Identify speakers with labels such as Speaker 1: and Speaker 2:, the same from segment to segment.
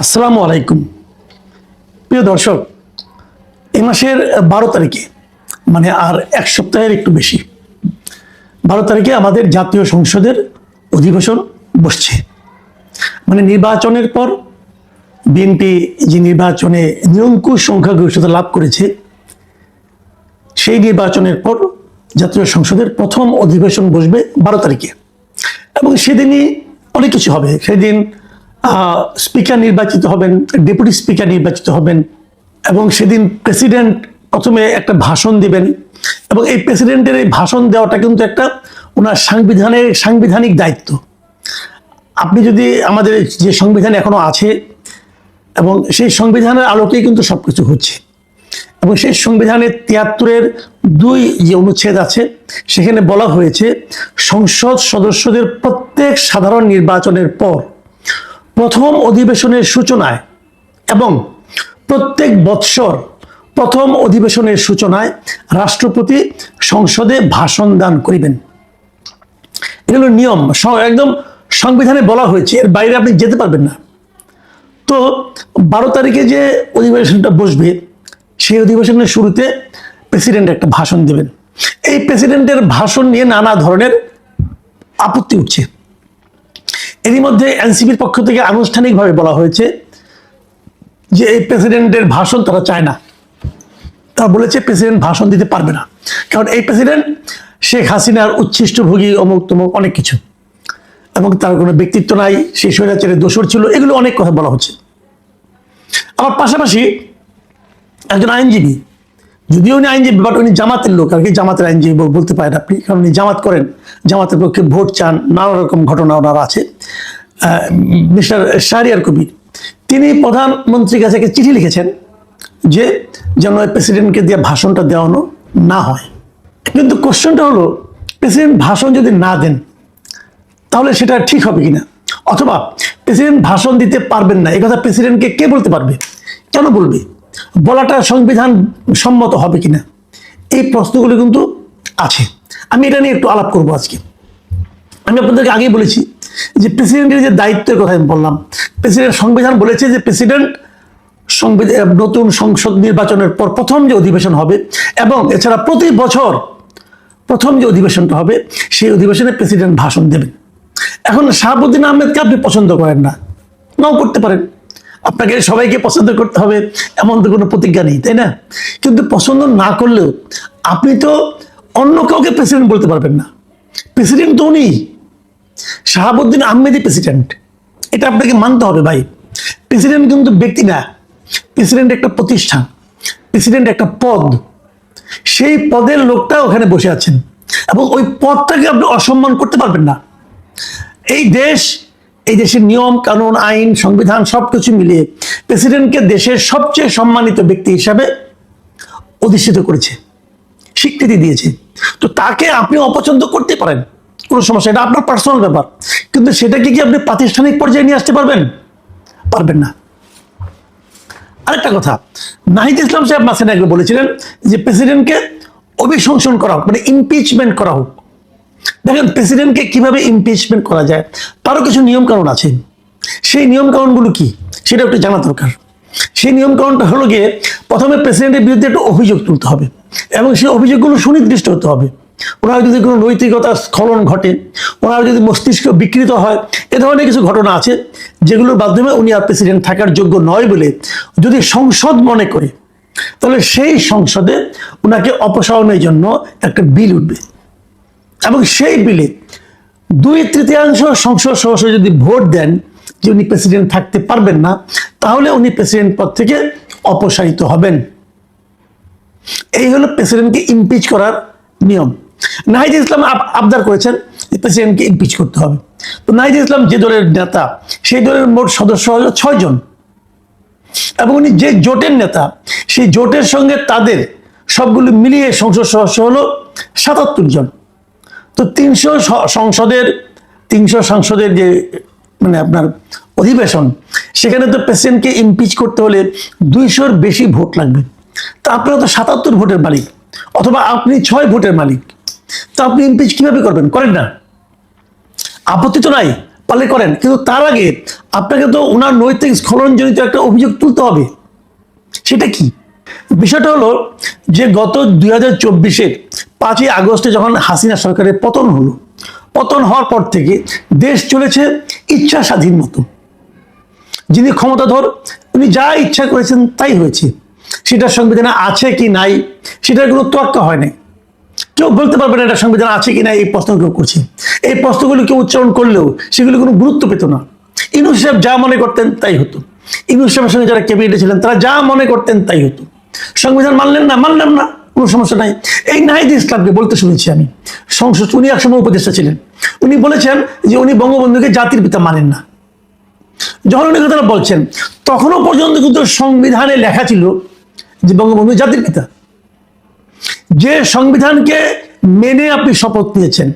Speaker 1: আসসালামু আলাইকুম। প্রিয় দর্শক, এই মাসের 12 তারিখে মানে আর এক সপ্তাহের একটু বেশি 12 তারিখে আমাদের জাতীয় সংসদের অধিবেশন বসছে। মানে নির্বাচনের পর বিএনপি যে নির্বাচনে নিরঙ্কুশ সংখ্যাগরিষ্ঠতা লাভ করেছে, সেই নির্বাচনের পর জাতীয় সংসদের প্রথম অধিবেশন বসবে 12 তারিখে এবং সেদিনই অনেক কিছু হবে। সেদিন স্পিকার নির্বাচিত হবেন, ডেপুটি স্পিকার নির্বাচিত হবেন এবং সেদিন প্রেসিডেন্ট প্রথমে একটা ভাষণ দিবেন এবং এই প্রেসিডেন্টের এই ভাষণ দেওয়াটা কিন্তু একটা ওনার সাংবিধানিক দায়িত্ব। আপনি যদি আমাদের যে সংবিধান এখনো আছে এবং সেই সংবিধানের আলোকেই কিন্তু সবকিছু হচ্ছে এবং সেই সংবিধানের 73-এর 2 যে অনুচ্ছেদ আছে সেখানে বলা হয়েছে সংসদ সদস্যদের প্রত্যেক সাধারণ নির্বাচনের পর প্রথম অধিবেশনের সূচনায় এবং প্রত্যেক বৎসর প্রথম অধিবেশনের সূচনায় রাষ্ট্রপতি সংসদে ভাষণ দান করিবেন। এগুলো নিয়ম, একদম সংবিধানে বলা হয়েছে, এর বাইরে আপনি যেতে পারবেন না। তো 12 তারিখে যে অধিবেশনটা বসবে, সেই অধিবেশনের শুরুতে প্রেসিডেন্ট একটা ভাষণ দেবেন। এই প্রেসিডেন্টের ভাষণ নিয়ে নানা ধরনের আপত্তি উঠছে। এরই মধ্যে এনসিপির পক্ষ থেকে আনুষ্ঠানিকভাবে বলা হয়েছে যে এই প্রেসিডেন্টের ভাষণ তারা চায় না। তারা বলেছে প্রেসিডেন্ট ভাষণ দিতে পারবে না, কারণ এই প্রেসিডেন্ট শেখ হাসিনার উচ্ছিষ্টভোগী অমুক তমুক অনেক কিছু, এবং তার কোনো ব্যক্তিত্ব নাই, সেই স্বৈরাচারের দোসর ছিল, এগুলো অনেক কথা বলা হচ্ছে। আবার পাশাপাশি একজন আইনজীবী, যদিও উনি আইনজীবী বাট উনি জামাতের লোক আর কি, জামাতের আইনজীবী বলতে পারেন আপনি, কারণ উনি জামাত করেন, জামাতের পক্ষে ভোট চান, নানা রকম ঘটনা ওনার আছে। মিস্টার শাহরিয়ার কবির, তিনি প্রধানমন্ত্রীর কাছে একটা চিঠি লিখেছেন যে যেন প্রেসিডেন্টকে দিয়ে ভাষণটা দেওয়ানো না হয়। কিন্তু কোশ্চেনটা হলো, প্রেসিডেন্ট ভাষণ যদি না দেন তাহলে সেটা ঠিক হবে কিনা, অথবা প্রেসিডেন্ট ভাষণ দিতে পারবেন না, এই কথা প্রেসিডেন্টকে কে বলতে পারবে, কেন বলবে, বলাটা সংবিধান সম্মত হবে কিনা, এই প্রশ্নগুলো কিন্তু আছে। আমি এটা নিয়ে একটু আলাপ করবো আজকে। আমি আপনাদেরকে আগেই বলেছি যে প্রেসিডেন্টের যে দায়িত্বের কথা আমি বললাম, প্রেসিডেন্ট সংবিধান বলেছে যে প্রেসিডেন্ট নতুন সংসদ নির্বাচনের পর প্রথম যে অধিবেশন হবে এবং এছাড়া প্রতি বছর প্রথম যে অধিবেশনটা হবে সেই অধিবেশনে প্রেসিডেন্ট ভাষণ দেবেন। এখন শাহাবুদ্দিন আহমেদকে আপনি পছন্দ করেন না, নাও করতে পারেন, আপনাকে সবাইকে পছন্দ করতে হবে এমন তো কোনো প্রতিজ্ঞা নেই, তাই না? কিন্তু পছন্দ না করলেও আপনি তো অন্য কাউকে প্রেসিডেন্ট বলতে পারবেন না। প্রেসিডেন্ট তো উনি, শাহাবুদ্দিন আহমেদই প্রেসিডেন্ট, এটা আপনাকে মানতে হবে ভাই। প্রেসিডেন্ট কিন্তু ব্যক্তি না, প্রেসিডেন্ট একটা প্রতিষ্ঠান, প্রেসিডেন্ট একটা পদ, সেই পদের লোকটা ওখানে বসে আছেন এবং ওই পদটাকে আপনি অসম্মান করতে পারবেন না। এই দেশের নিয়ম কানুন আইন সংবিধান সবকিছু মিলিয়ে প্রেসিডেন্টকে দেশের সবচেয়ে সম্মানিত ব্যক্তি হিসাবে অধিষ্ঠিত করেছে, স্বীকৃতি দিয়েছে। তো তাকে আপনি অপছন্দ করতে পারেন, কোনো সমস্যা, এটা আপনার পার্সোনাল ব্যাপার, কিন্তু সেটাকে কি আপনি প্রাতিষ্ঠানিক পর্যায়ে নিয়ে আসতে পারবেন? পারবেন না। আরেকটা কথা, নাহিদ ইসলাম সাহেব মাসেন আগে বলেছিলেন যে প্রেসিডেন্টকে অভিশংসন করা হোক, মানে ইমপিচমেন্ট করা হোক। দেখেন প্রেসিডেন্টকে কিভাবে ইমপিচমেন্ট করা যায় তারও কিছু নিয়ম কানুন আছে। সেই নিয়ম কানুনগুলো কি সেটা একটু জানা দরকার। সেই নিয়ম কানুনটা হলো গিয়ে, প্রথমে প্রেসিডেন্টের বিরুদ্ধে একটা অভিযোগ তুলতে হবে এবং সেই অভিযোগগুলো সুনির্দিষ্ট হতে হবে। ওনার যদি কোনো নৈতিকতার স্খলন ঘটে, ওনার যদি মস্তিষ্ক বিকৃত হয়, এ ধরনের কিছু ঘটনা আছে যেগুলোর মাধ্যমে উনি আর প্রেসিডেন্ট থাকার যোগ্য নয় বলে যদি সংসদ মনে করে, তাহলে সেই সংসদে ওনাকে অপসারণের জন্য একটা বিল উঠবে এবং সেই বিলে 2/3 সংসদ সদস্য যদি ভোট দেন যে উনি প্রেসিডেন্ট থাকতে পারবেন না, তাহলে উনি প্রেসিডেন্ট পদ থেকে অপসারিত হবেন। এই হলো প্রেসিডেন্টকে ইমপিচ করার নিয়ম। নাহিদ ইসলাম আবদার করেছেন যে প্রেসিডেন্টকে ইমপিচ করতে হবে। তো নাহিদ ইসলাম যে দলের নেতা, সেই দলের মোট সদস্য হলো 6 জন এবং উনি যে জোটের নেতা, সেই জোটের সঙ্গে তাদের সবগুলো মিলিয়ে সংসদ সদস্য হলো 77 জন। তো 300 সংসদের যে মানে আপনার অধিবেশন, সেখানে তো প্রেসিডেন্টকে ইমপিচ করতে হলে 200-র বেশি ভোট লাগবে। তা আপনারা তো 77 ভোটের মালিক, অথবা আপনি 6 ভোটের মালিক, তো আপনি ইমপিচ কিভাবে করবেন? করেন না, আপত্তি তো নাই, পারলে করেন, কিন্তু তার আগে আপনাকে তো ওনার নৈতিক স্খলনজনিত একটা অভিযোগ তুলতে হবে। সেটা কি? বিষয়টা হলো যে গত 2024-এর 5ই আগস্টে যখন হাসিনা সরকারের পতন হলো, পতন হওয়ার পর থেকে দেশ চলেছে ইচ্ছা স্বাধীন মতো। যিনি ক্ষমতাধর উনি যা ইচ্ছা করেছেন তাই হয়েছে। সেটা সংবিধানে আছে কি নাই সেটার কোনো তোয়াক্কা হয় নাই। কেউ বলতে পারবে না এটা সংবিধান আছে কি না, এই প্রশ্ন কেউ করছে। এই প্রশ্নগুলো কেউ উচ্চারণ করলেও সেগুলো কোনো গুরুত্ব পেত না। ইউনূস সাহেব যা মনে করতেন তাই হতো। ইউনূস সাহেবের সঙ্গে যারা ক্যাবিনেটে ছিলেন তারা যা মনে করতেন তাই হতো। সংবিধান মানলেন না, মানলাম না, কোনো সমস্যা নাই। এই নাহিদ ইসলামকে বলতে শুনেছি আমি, সংসদ, উনি একসময় উপদেষ্টা ছিলেন, উনি বলেছেন যে উনি বঙ্গবন্ধুকে জাতির পিতা মানেন না। যখন উনি কথাটা বলছেন তখনও পর্যন্ত কিন্তু সংবিধানে লেখা ছিল যে বঙ্গবন্ধু জাতির পিতা। যে সংবিধানকে মেনে আপনি শপথ নিয়েছেন,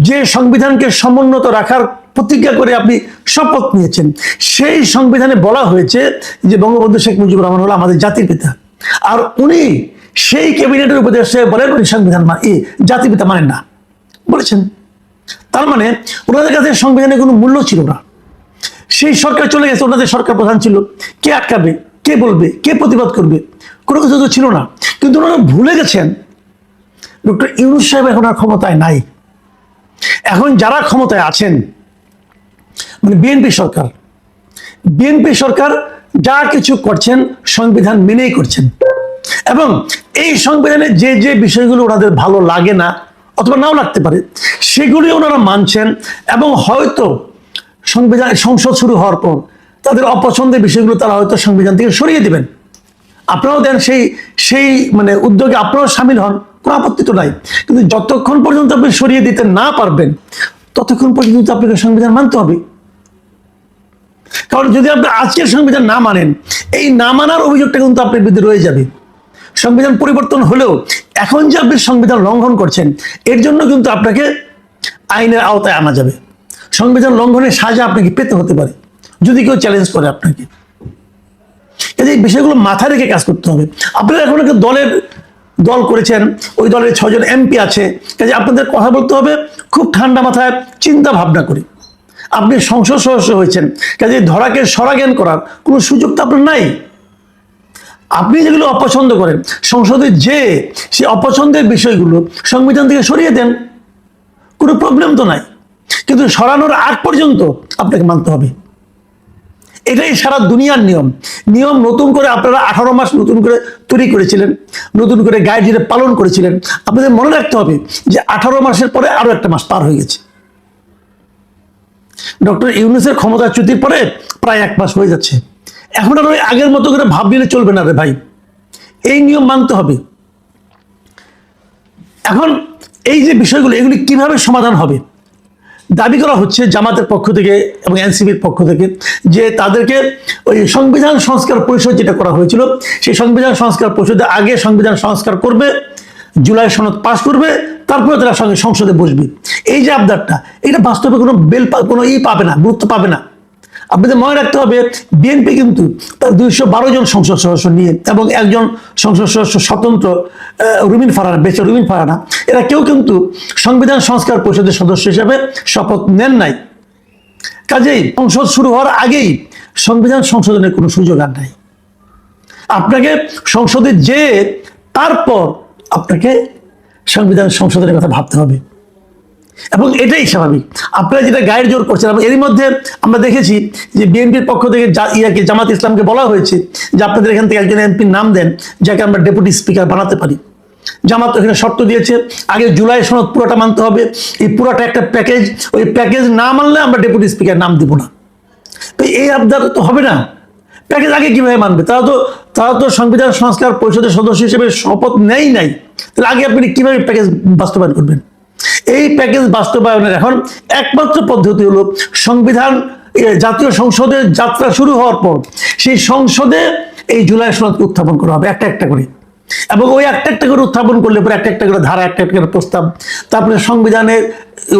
Speaker 1: যে সংবিধানকে সমুন্নত রাখার প্রতিজ্ঞা করে আপনি শপথ নিয়েছেন, সেই সংবিধানে বলা হয়েছে যে বঙ্গবন্ধু শেখ মুজিবুর রহমান হলো আমাদের জাতির পিতা। আর উনি সেই ক্যাবিনেটের উপদেষ্টা বলেন উনি সংবিধান জাতির পিতা মানেন না বলেছেন। তার মানে ওনাদের কাছে সংবিধানের কোনো মূল্য ছিল না। সেই সরকার চলে গেছে, ওনাদের সরকার প্রধান ছিল, কে আটকাবে, কে বলবে, কে প্রতিবাদ করবে, কোনো কিছু তো ছিল না। কিন্তু ওনারা ভুলে গেছেন ডক্টর ইউনূস সাহেব এখন আর ক্ষমতায় নাই। এখন যারা ক্ষমতায় আছেন মানে বিএনপি সরকার যা কিছু করছেন সংবিধান মেনেই করছেন। এবং এই সংবিধানে যে যে বিষয়গুলো ওনাদের ভালো লাগে না অথবা নাও লাগতে পারে সেগুলি ওনারা মানছেন। এবং হয়তো সংসদ শুরু হওয়ার পর তাদের অপছন্দের বিষয়গুলো তারা হয়তো সংবিধান থেকে সরিয়ে দেবেন। আপনারাও দেন সেই মানে উদ্যোগে আপনারাও সামিল হন, কোনো আপত্তি তো নাই। কিন্তু যতক্ষণ পর্যন্ত আপনি সরিয়ে দিতে না পারবেন ততক্ষণ পর্যন্ত আপনাকে সংবিধান মানতে হবে। কারণ যদি আপনি আজকের সংবিধান না মানেন, এই না মানার অভিযোগটা কিন্তু আপনার বিরুদ্ধে রয়ে যাবে। সংবিধান পরিবর্তন হলেও এখন যে আপনি সংবিধান লঙ্ঘন করছেন এর জন্য কিন্তু আপনাকে আইনের আওতায় আনা যাবে। সংবিধান লঙ্ঘনের সাজা আপনাকে পেতে হতে পারে যদি কেউ চ্যালেঞ্জ করে আপনাকে। এই বিষয়গুলো মাথায় রেখে কাজ করতে হবে। আপনারা এখন একটা দল করেছেন, ওই দলের 6 জন এমপি আছে, কাজে আপনাদের কথা বলতে হবে খুব ঠান্ডা মাথায় চিন্তা ভাবনা করে। আপনি সংসদ সদস্য হয়েছেন, কাজে ধরাকে সরাজ্ঞান করার কোনো সুযোগ তো আপনার নাই। আপনি যেগুলো অপছন্দ করেন সংসদে যে সেই অপছন্দের বিষয়গুলো সংবিধান থেকে সরিয়ে দেন, কোনো প্রবলেম তো নাই। কিন্তু সরানোর আগ পর্যন্ত আপনাকে মানতে হবে। এটাই সারা দুনিয়ার নিয়ম। নতুন করে আপনারা 18 মাস নতুন করে তৈরি করেছিলেন, নতুন করে গাইডলাইন পালন করেছিলেন। আপনাদের মনে রাখতে হবে যে 18 মাসের পরে আরো একটা মাস পার হয়ে গেছে। ডক্টর ইউনূসের ক্ষমতাচ্যুতির পরে প্রায় 1 মাস হয়ে যাচ্ছে। এখন আর ওই আগের মতো করে ভাব নিলে চলবে না রে ভাই, এই নিয়ম মানতে হবে। এখন এই যে বিষয়গুলো এগুলি কিভাবে সমাধান হবে দাবি করা হচ্ছে জামাতের পক্ষ থেকে এবং এনসিপির পক্ষ থেকে যে তাদেরকে ওই সংবিধান সংস্কার পরিষদ যেটা করা হয়েছিল সেই সংবিধান সংস্কার পরিষদে আগে সংবিধান সংস্কার করবে, জুলাই সনদ পাশ করবে, তারপরে তারা সংসদে বসবে। এই যে আবদারটা, এটা বাস্তবে কোনো পাবে না, গুরুত্ব পাবে না। আপনাদের মনে রাখতে হবে বিএনপি কিন্তু তার 212 জন সংসদ সদস্য নিয়ে এবং একজন সংসদ সদস্য স্বতন্ত্র রুমিন ফারহানা, এরা কেউ কিন্তু সংবিধান সংস্কার পরিষদের সদস্য হিসেবে শপথ নেন নাই। কাজেই সংসদ শুরু হওয়ার আগেই সংবিধান সংশোধনের কোনো সুযোগ আর নাই। আপনাকে সংসদে যেয়ে তারপর আপনাকে সংবিধান সংশোধনের কথা ভাবতে হবে এবং এটাই স্বাভাবিক। আপনারা যেটা গায়ের জোর করছেন, এরই মধ্যে আমরা দেখেছি যে বিএনপির পক্ষ থেকে জামাত ইসলামকে বলা হয়েছে যে আপনাদের এখান থেকে একজন এমপির নাম দেন যাকে আমরা ডেপুটি স্পিকার বানাতে পারি। জামাত এখানে শর্ত দিয়েছে আগে জুলাই সনদ পুরোটা মানতে হবে, এই পুরোটা একটা প্যাকেজ, ওই প্যাকেজ না মানলে আমরা ডেপুটি স্পিকার নাম দিব না। তো এই আবদার তো হবে না, প্যাকেজ আগে কিভাবে মানবে? তারা তো সংবিধান সংস্কার পরিষদের সদস্য হিসেবে শপথ নেই নাই, তাহলে আগে আপনি কিভাবে প্যাকেজ বাস্তবায়ন করবেন? এই প্যাকেজ বাস্তবায়নের এখন একমাত্র পদ্ধতি হলো সংবিধান জাতীয় সংসদের যাত্রা শুরু হওয়ার পর সেই সংসদে এই জুলাই সনদকে উত্থাপন করা হবে একটা একটা করে, এবং ওই একটা একটা করে উত্থাপন করলে পরে একটা একটা করে ধারা, একটা একটা করে প্রস্তাব, তারপরে সংবিধানের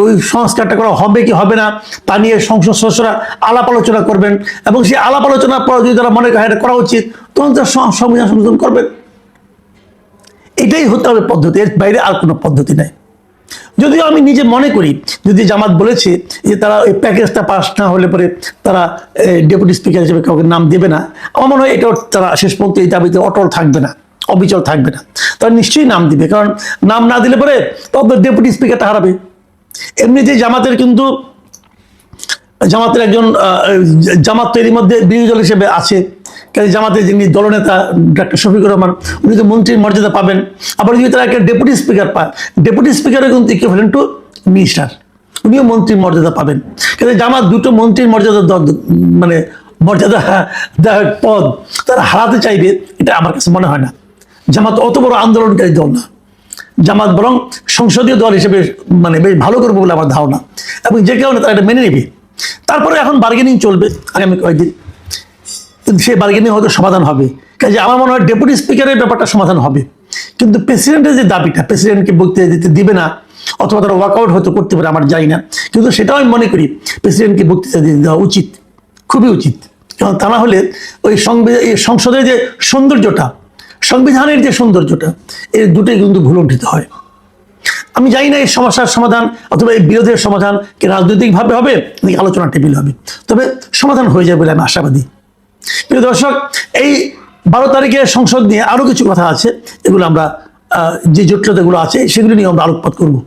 Speaker 1: ওই সংস্কারটা করা হবে কি হবে না তা নিয়ে সংসদ সদস্যরা আলাপ আলোচনা করবেন এবং সেই আলাপ আলোচনার পর যদি তারা মনে হয় করা উচিত তখন তারা সংবিধান সংশোধন করবেন। এটাই হতে হবে পদ্ধতি, এর বাইরে আর কোনো পদ্ধতি নাই। যদিও আমি নিজে মনে করি, যদি জামাত বলেছে যে তারা ওই প্যাকেজটা পাস না হলে পরে তারা ডেপুটি স্পিকার হিসেবে কাউকে নাম দেবে না, আমার মনে হয় এটাও তারা শেষ পর্যন্ত এই দাবিতে অটল থাকবে না, অবিচল থাকবে না, তারা নিশ্চয়ই নাম দিবে। কারণ নাম না দিলে পরে তবে ডেপুটি স্পিকারটা হারাবে। এমনি যে জামাতের কিন্তু জামাতের একজন জামাত তৈরির মধ্যে বিরোধী দল হিসেবে আছে, কাজে জামাতের যিনি দলনেতা ডক্টর শফিকুর রহমান, উনি তো মন্ত্রীর মর্যাদা পাবেন। আবার যদি তারা একটা ডেপুটি স্পিকার পায়, ডেপুটি স্পিকারও কিন্তু ইকুইভ্যালেন্ট টু মিনিস্টার, উনিও মন্ত্রীর মর্যাদা পাবেন। কাজে জামাত দুটো মন্ত্রীর মর্যাদা মানে মর্যাদা পদ তারা হারাতে চাইবে, এটা আমার কাছে মনে হয় না। জামাত অত বড় আন্দোলনকারী দল না, জামাত বরং সংসদীয় দল হিসেবে মানে বেশ ভালো করবো বলে আমার ধারণা, এবং যে কারণে তারা এটা মেনে নেবে। তারপরে এখন বার্গেনিং চলবে আগামী কয়েকদিন, কিন্তু সেই বার্গেনিং হয়তো সমাধান হবে। কাজে আমার মনে হয় ডেপুটি স্পিকারের ব্যাপারটা সমাধান হবে, কিন্তু প্রেসিডেন্টের যে দাবিটা, প্রেসিডেন্টকে বক্তৃতা দিতে দিবে না, অথবা তারা ওয়াকআউট হয়তো করতে পারে, আমার জানি না, কিন্তু সেটাও আমি মনে করি প্রেসিডেন্টকে বক্তৃতা দিতে দেওয়া উচিত, খুবই উচিত। কারণ তা না হলে ওই সংসদের যে সৌন্দর্যটা, সংবিধানের যে সৌন্দর্যটা, এই দুটোই কিন্তু ভুলণ্ঠিত হয়। আমি জানি না এই সমস্যার সমাধান অথবা এই বিরোধের সমাধান কি রাজনৈতিকভাবে হবে নাকি আলোচনা টেবিল হবে, তবে সমাধান হয়ে যাবে বলে আমি আশাবাদী। প্রিয় দর্শক, এই 12 তারিখে সংসদ নিয়ে আরো কিছু কথা আছে, এগুলো আমরা যে জটিলতাগুলো আছে সেগুলো নিয়ে আমরা আলোকপাত করবো।